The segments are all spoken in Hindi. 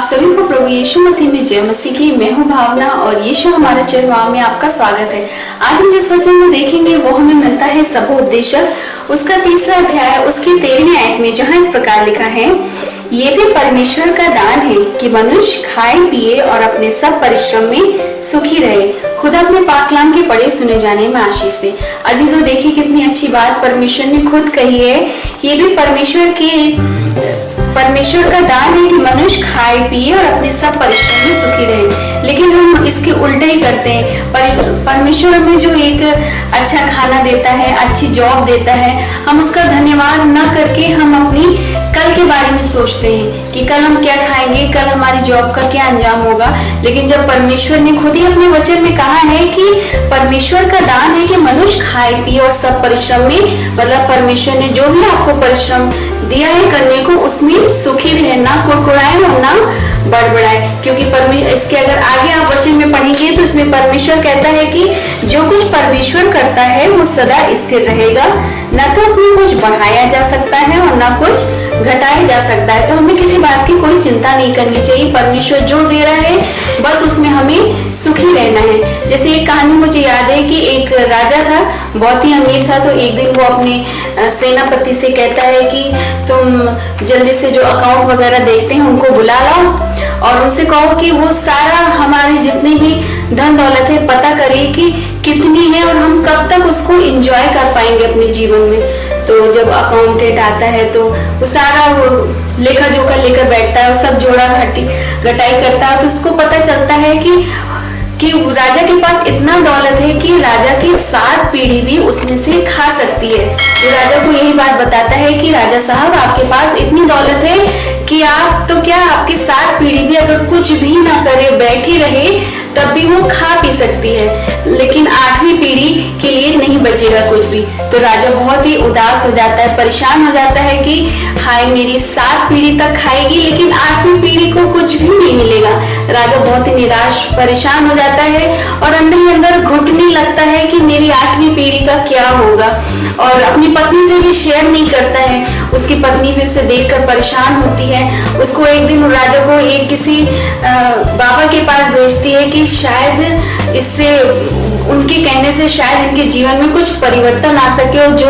आप सभी को प्रभु यीशु मसीह में जय मसीह की। मैं हूँ भावना और यीशु हमारे चरवाह में आपका स्वागत है। आज हम जिस वचन में देखेंगे वो हमें मिलता है सबोपदेशक उसका 3रा अध्याय उसकी 13वीं आयत में, जहाँ इस प्रकार लिखा है, ये भी परमेश्वर का दान है कि मनुष्य खाए पिए और अपने सब परिश्रम में सुखी रहे। खुद अपने पाक कलाम के पढ़े सुने जाने में आशीष से। अजीजों, देखिए कितनी अच्छी बात परमेश्वर ने खुद कही है। ये भी परमेश्वर का दान है कि मनुष्य खाए पिए और अपने सब परिश्रम में सुखी रहे। लेकिन हम इसके उल्टे ही करते हैं। परमेश्वर हमें जो एक अच्छा खाना देता है, अच्छी जॉब देता है, हम उसका धन्यवाद न करके हम अपनी कल के बारे में सोचते हैं कि कल हम क्या खाएंगे, कल हमारी जॉब का क्या अंजाम होगा। लेकिन जब परमेश्वर ने खुद ही अपने वचन में कहा है कि परमेश्वर का दान है कि मनुष्य खाए पिए और सब परिश्रम में, मतलब परमेश्वर ने जो भी आपको परिश्रम दिया है करने को, उसमें सुखी रहे, ना कुड़कुड़ाए और ना बड़बड़ाए। क्योंकि इसके अगर आगे आप वचन में पढ़ेंगे तो इसमें परमेश्वर कहता है कि जो कुछ परमेश्वर करता है वो सदा स्थिर रहेगा, न तो उसमें कुछ बढ़ाया जा सकता है और न कुछ घटाया जा सकता है। तो हमें किसी बात की कोई चिंता नहीं करनी चाहिए। परमेश्वर जो दे रहा है बस उसमें हमें सुखी रहना है। जैसे एक कहानी मुझे याद है कि एक राजा था, बहुत ही अमीर था। तो एक दिन वो अपने सेनापति से कहता है कि तुम जल्दी से जो अकाउंट वगैरह देखते हैं उनको बुला लाओ और उनसे कहो कि वो सारा हमारे जितने भी धन दौलत है पता करे कि कितनी है और हम कब तक उसको एंजॉय कर पाएंगे अपने जीवन में। तो जब अकाउंटेंट आता है तो वो सारा लेखा जोखा लेकर बैठता है और सब जोड़ा घटाई करता है। तो उसको पता चलता है कि राजा के पास इतना दौलत है कि राजा की 7 पीढ़ी भी उसमें से खा सकती है। तो राजा को यही बात बताता है कि राजा साहब, आपके पास इतनी दौलत है कि आप तो क्या, आपकी 7 पीढ़ी भी अगर कुछ भी ना करे, बैठी रहे, तब भी वो खा पी सकती है, लेकिन 8वीं पीढ़ी के लिए नहीं बचेगा कुछ भी। तो राजा बहुत ही उदास हो जाता है, परेशान हो जाता है कि हाय, मेरी 7 पीढ़ी तक खाएगी लेकिन 8वीं पीढ़ी को कुछ भी नहीं मिलेगा। राजा बहुत ही निराश परेशान हो जाता है और अंदर ही अंदर घुटने लगता है कि मेरी 8वीं पीढ़ी का क्या होगा। और अपनी पत्नी से भी शेयर नहीं करता है। उसकी पत्नी भी उसे देखकर परेशान होती है। उसको एक दिन राजा को एक किसी बाबा के पास भेजती है कि शायद इससे, उनके कहने से शायद इनके जीवन में कुछ परिवर्तन आ सके और जो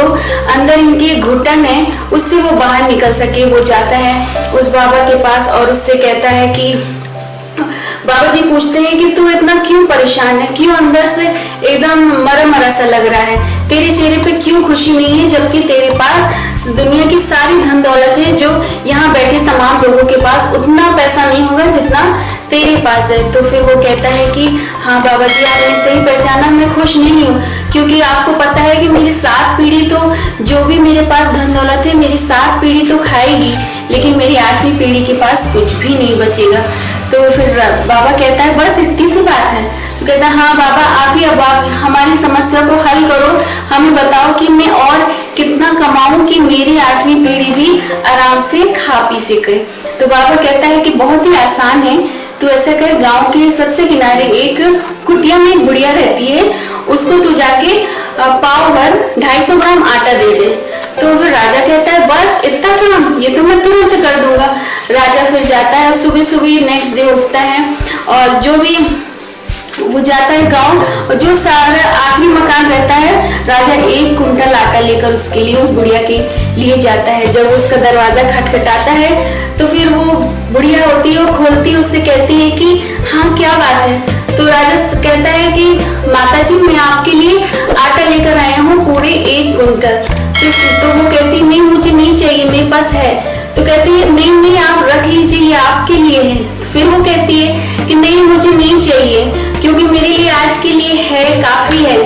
अंदर इनकी घुटन है उससे वो बाहर निकल सके। वो जाता है उस बाबा के पास और उससे कहता है कि बाबा जी पूछते हैं कि तू इतना क्यों परेशान है, क्यों अंदर से एकदम मरा मरा सा लग रहा है, तेरे चेहरे पे क्यों खुशी नहीं है, जबकि तेरे पास दुनिया की सारी धन दौलत है, जो यहाँ बैठे तमाम लोगों के पास उतना पैसा नहीं होगा जितना तेरे पास है। तो फिर वो कहता है कि हाँ बाबा जी, आपने सही पहचाना, मैं खुश नहीं हूँ, क्योंकि आपको पता है कि मेरी 7 पीढ़ी तो, जो भी मेरे पास धन दौलत है, मेरी 7 पीढ़ी तो खाएगी, लेकिन मेरी 8वीं पीढ़ी के पास कुछ भी नहीं बचेगा। तो फिर बाबा कहता है बस इतनी सी बात है। तो कहता है हाँ बाबा, अब आप हमारी समस्या को हल करो, हमें बताओ कि मैं और कितना कमाऊं कि मेरी 8वीं पीढ़ी भी आराम से खा पी सके। तो बाबा कहता है कि बहुत ही आसान है, तू ऐसा कर, गांव के सबसे किनारे एक कुटिया में एक बुढ़िया रहती है, उसको तू जाके पाव भर 250 ग्राम आटा दे दे। तो फिर राजा कहता है बस इतना काम, ये तो मैं तुरंत कर दूंगा। राजा फिर जाता है, सुबह सुबह नेक्स्ट डे उठता है और जो भी वो जाता है गांव, और जो सारा आखिरी मकान रहता है, राजा 1 कुंटल आटा लेकर उसके लिए, उस बुढ़िया के लिए जाता है। जब उसका दरवाजा खटखटाता है तो फिर वो बुढ़िया होती है, वो खोलती है, उससे कहती है कि हाँ क्या बात है। तो राजा कहता है कि माता जी, मैं आपके लिए आटा लेकर आया हूँ पूरे 1 कुंटल। तो वो कहती है नहीं, मुझे नहीं चाहिए, मेरे पास है। तो कहती है नहीं नहीं, आप रख लीजिए, ये आपके लिए है। फिर वो कहती है कि नहीं, मुझे नहीं चाहिए, क्योंकि मेरे लिए आज के लिए है, काफी है।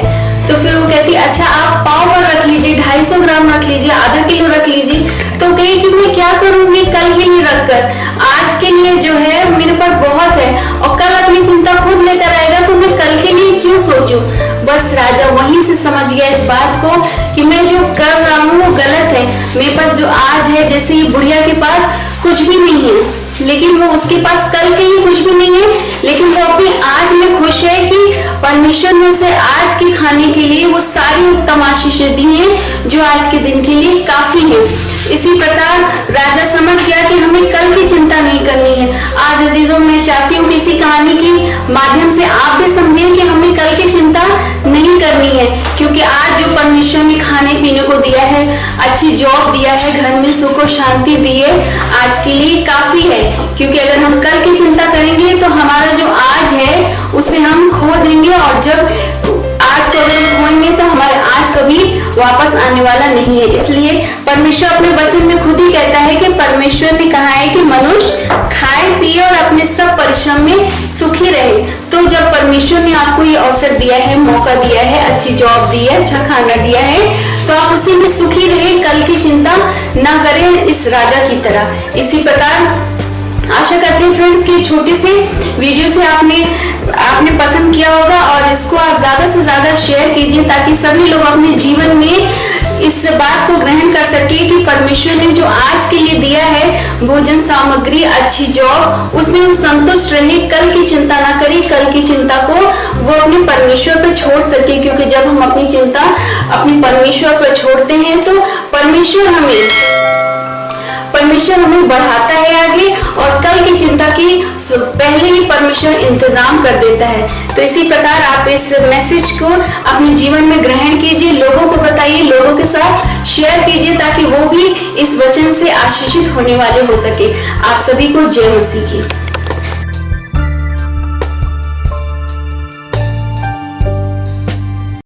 तो फिर वो कहती है अच्छा आप पाव पर रख लीजिए, 250 ग्राम रख लीजिए, आधा किलो रख लीजिए। तो कही कि मैं क्या करूंगी, कल के लिए रखकर, आज के लिए जो है मेरे पास बहुत है, और कल अपनी चिंता खुद लेकर आएगा, तो मैं कल के लिए क्यों सोचूं। बस राजा वहीं से समझ गया इस बात को कि मैं जो कर रहा हूँ वो गलत है। मेरे पास जो आज है, जैसे ये बुढ़िया के पास कुछ भी नहीं है, लेकिन वो उसके पास कल के लिए कुछ भी नहीं है, लेकिन वो अपने आज में खुश है कि परमेश्वर ने उसे आज के खाने के लिए वो सारी उत्तम कम आशीषें दी हैं जो आज के दिन के लिए काफी है। इसी प्रकार राजा समझ गया कि हमें कल की चिंता नहीं करनी है। आज अजीजों, मैं चाहती हूँ कि इसी कहानी के माध्यम से आप भी समझें कि हमें कल की चिंता नहीं करनी है, क्योंकि आज जो परमेश्वर ने खाने पीने को दिया है, अच्छी जॉब दिया है, घर में सुख और शांति दी है, आज के लिए काफी है। क्योंकि अगर हम कल की चिंता करेंगे तो हमारा जो आज है उसे हम खो देंगे, और जब आज को अगर खोएंगे तो हमारा आज कभी वापस आने वाला नहीं है। इसलिए परमेश्वर अपने वचन में खुद ही कहता है कि परमेश्वर ने कहा है कि मनुष्य खाए पिए और अपने सब परिश्रम में सुखी रहे। तो जब परमेश्वर ने आपको ये अवसर दिया है, मौका दिया है, अच्छी जॉब दी है, अच्छा खाना दिया है, तो आप उसी में सुखी रहे, कल की चिंता न करें इस राजा की तरह। इसी प्रकार आशा करते हैं फ्रेंड्स कि छोटे से वीडियो से आपने पसंद किया होगा, और इसको आप ज्यादा से ज्यादा शेयर कीजिए ताकि सभी लोग अपने जीवन में इस बात को ग्रहण कर सके कि परमेश्वर ने जो आज के लिए दिया है, भोजन सामग्री, अच्छी जॉब, उसमें वो संतुष्ट रहे, कल की चिंता ना करे, कल की चिंता को वो अपने परमेश्वर पर छोड़ सके। क्योंकि जब हम अपनी चिंता अपने परमेश्वर पर छोड़ते हैं तो परमेश्वर हमें बढ़ाता है आगे, और कल की चिंता की पहले ही परमेश्वर इंतजाम कर देता है। तो इसी प्रकार आप इस मैसेज को अपने जीवन में ग्रहण कीजिए, लोगों को बताइए, लोगों के साथ शेयर कीजिए ताकि वो भी इस वचन से आशीषित होने वाले हो सके। आप सभी को जय मसीह की।